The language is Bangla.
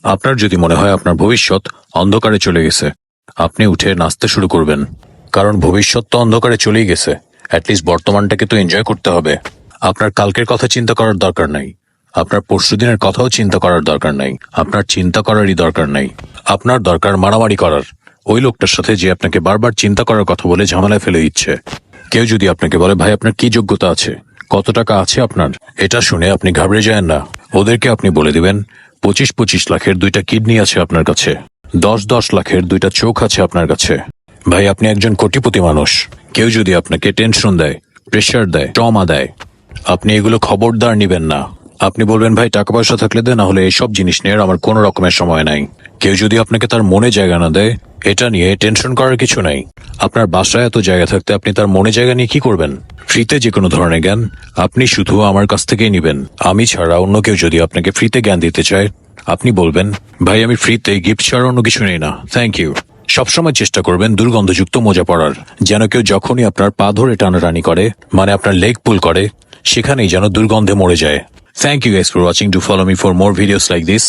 আপনার যদি মনে হয় আপনার ভবিষ্যৎ অন্ধকারে চলে গেছে, আপনি উঠে নাচতে শুরু করবেন। কারণ ভবিষ্যৎ তো অন্ধকারে চলেই গেছে, অ্যাটলিস্ট বর্তমানটাকে তো এনজয় করতে হবে। আপনার কালকের কথা চিন্তা করার দরকার নাই, আপনার পরশুদিনের কথাও চিন্তা করার দরকার নাই, আপনার চিন্তা করারই দরকার নাই। আপনার দরকার মারামারি করার ওই লোকটার সাথে যে আপনাকে বারবার চিন্তা করার কথা বলে ঝামেলায় ফেলে দিচ্ছে। কেউ যদি আপনাকে বলে ভাই আপনার কি যোগ্যতা আছে, কত টাকা আছে আপনার, এটা শুনে আপনি ঘাবড়ে যায়েন না। ওদেরকে আপনি বলে দিবেন 25-25 লাখের 2টা কিডনি আছে আপনার কাছে, 10-10 লাখের 2টা চোখ আছে আপনার কাছে। ভাই আপনি একজন কোটিপতি মানুষ। কেউ যদি আপনাকে টেনশন দেয়, প্রেশার দেয়, ট্রমা দেয়, আপনি এগুলো খবরদার নিবেন না। আপনি বলবেন ভাই টাকা পয়সা থাকলে দে, না হলে এইসব জিনিস নিয়ে আমার কোনো রকমের সময় নাই। কেউ যদি আপনাকে তার মনে জায়গা না দেয়, এটা নিয়ে টেনশন করার কিছু নাই। আপনার বাসায় এত জায়গা থাকতে আপনি তার মনে জায়গা নিয়ে কি করবেন? ফ্রিতে যে কোনো ধরনের জ্ঞান আপনি শুধু আমার কাছ থেকেই নিবেন। আমি ছাড়া অন্য কেউ যদি আপনাকে ফ্রিতে জ্ঞান দিতে চায়, আপনি বলবেন ভাই আমি ফ্রিতে গিফট ছাড়া অন্য কিছু নেই না, থ্যাংক ইউ। সবসময় চেষ্টা করবেন দুর্গন্ধযুক্ত মোজা পরার, যেন কেউ যখনই আপনার পা ধরে টানাটানি করে, মানে আপনার লেগ পুল করে, সেখানেই যেন দুর্গন্ধে মরে যায়। Thank you guys for watching. Do follow me for more videos like this.